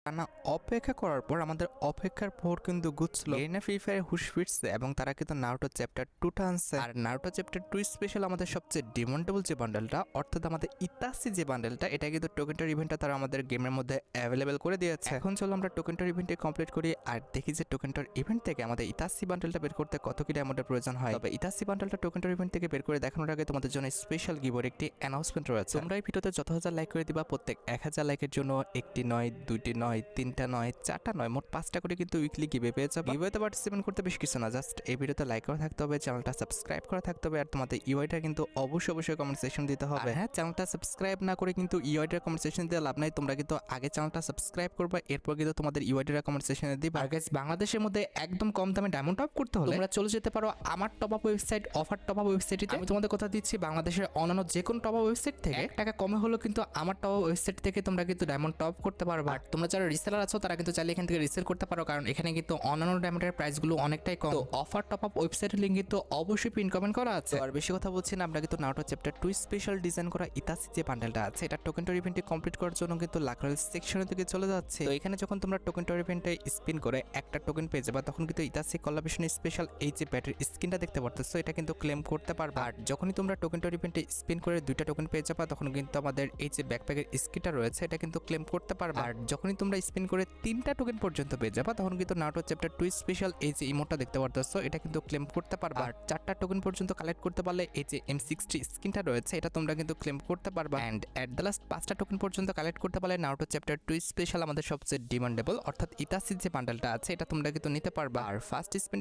টানা অপেক্ষা করার পর আমাদের অপেক্ষার পর কিন্তু গুছলো এরিনা ফ্রি ফায়ার হুশ ফিরছে এবং তারা কিন্তু নারুটো চ্যাপ্টার 2টা আনছে। আর নারুটো চ্যাপ্টার 2 স্পেশাল আমাদের সবচেয়ে ডিমান্ডেবল যে বান্ডেলটা, অর্থাৎ আমাদের ইতাসি যে বান্ডেলটা, এটা কিন্তু টোকেনটার ইভেন্টটা তারা আমাদের গেমের মধ্যে অ্যাভেলেবেল করে দিয়েছে। এখন চলো আমরা টোকেনটার ইভেন্টে কমপ্লিট করি আর দেখি যে টোকেনটার ইভেন্ট থেকে আমাদের ইতাসি বান্ডেলটা বের করতে কত কি ডায়মন্ডের প্রয়োজন হয়। তবে ইতাসি বান্ডেলটা টোকেনটার ইভেন্ট থেকে বের করে দেখানোর আগে তোমাদের জন্য স্পেশাল গিভওয়ের একটি অ্যানাউন্সমেন্ট রয়েছে। তোমরা এই ভিডিওতে যত হাজার লাইক করে দিবা, প্রত্যেক 1000 লাইকের জন্য একটি নয়, দুইটি নয়, তিনটা নয়, চারটা নয়, মোট 5টা করে কিন্তু উইকলি গিভওয়ে পেয়ে যাবে। গিভওয়েতে পার্টিসিপেট করতে বেশ কিছু না, জাস্ট এই ভিডিওতে লাইক করা থাকতে হবে, চ্যানেলটা সাবস্ক্রাইব করা থাকতে হবে, আর তোমাদের ইউআইটা কিন্তু অবশ্যই কমেন্ট সেকশন দিতে হবে। হ্যাঁ, চ্যানেলটা সাবস্ক্রাইব না করে কিন্তু ইউআইটার কমেন্ট সেকশন দিয়ে লাভ নাই। তোমরা কিন্তু আগে চ্যানেলটা সাবস্ক্রাইব করবে, এরপর কিন্তু তোমাদের ইউআইটার কমেন্ট সেকশনে দিবা। আর গাইস, বাংলাদেশের মধ্যে একদম কম দামে ডায়মন্ড টপ করতে হলে তোমরা চলে যেতে পারো আমার top up website offer top up ওয়েবসাইটে। আমি তোমাদের কথা দিচ্ছি, বাংলাদেশের অন্যান্য যে কোনো টপ আপ ওয়েবসাইট থেকে 1 টাকা কমে হলো কিন্তু আমার টপ আপ ওয়েবসাইট থেকে তোমরা কিন্তু ডায়মন্ড টপ করতে পারবে। আর তোমরা যারা রিসেলার আছো তারা কিন্তু চাইলে এখান থেকে রিসেল করতে পারো, কারণ এখানে কিন্তু অন্যান্য ডায়মন্ডের প্রাইসগুলো অনেকটাই কম। তো অফার টপ আপ ওয়েবসাইটের লিংক কিন্তু অবশ্যই পিন কমেন্ট করা আছে। আর বেশি কথা বলছি না, আমরা কিন্তু নারুটো চ্যাপ্টার 2 স্পেশাল ডিজাইন করা ইতাসি যে বান্ডেলটা আছে, এটা টোকেনটার ইভেন্টে কমপ্লিট করার জন্য কিন্তু লাকরাল সেকশনের দিকে চলে যাচ্ছে। তো এখানে যখন তোমরা টোকেনটার ইভেন্টে স্পিন করে একটা টোকেন পেয়ে যাবে, তখন কিন্তু ইতাসি কোলাবরেশনের স্পেশাল এই যে ব্যাটের স্কিনটা দেখতে পারতেছো, এটা কিন্তু ক্লেম করতে পারবে। আর যখনই তোমরা টোকেনটার ইভেন্টে স্পিন করে 2টা টোকেন পেয়ে যাবে, তখন কিন্তু আমাদের এই যে ব্যাকপ্যাকের স্কিনটা রয়েছে, এটা কিন্তু ক্লেম করতে পারবে। আর যখনই তোমরা স্পিন করে 3টা টোকেন পর্যন্ত পেয়ে যাবে, তখন কিন্তু নারুটো চ্যাপ্টার 2 স্পেশাল এই যে ইমোটটা দেখতে পারতেছো, এটা কিন্তু ক্লেম করতে পারবে। আর 4টা টোকেন পর্যন্ত কালেক্ট করতে পারলে এই যে M60 স্কিনটা রয়েছে, এটা তোমরা কিন্তু ক্লেম করতে পারবে। এন্ড এট দ্য লাস্ট 5টা টোকেন পর্যন্ত কালেক্ট করতে পারলে নারুটো চ্যাপ্টার 2 স্পেশাল আমাদের সবচেয়ে ডিমান্ডেবল অর্থাৎ ইতাসি যে বান্ডেলটা আছে, এটা তোমরা কিন্তু নিতে পারবে। আর ফার্স্ট স্পিন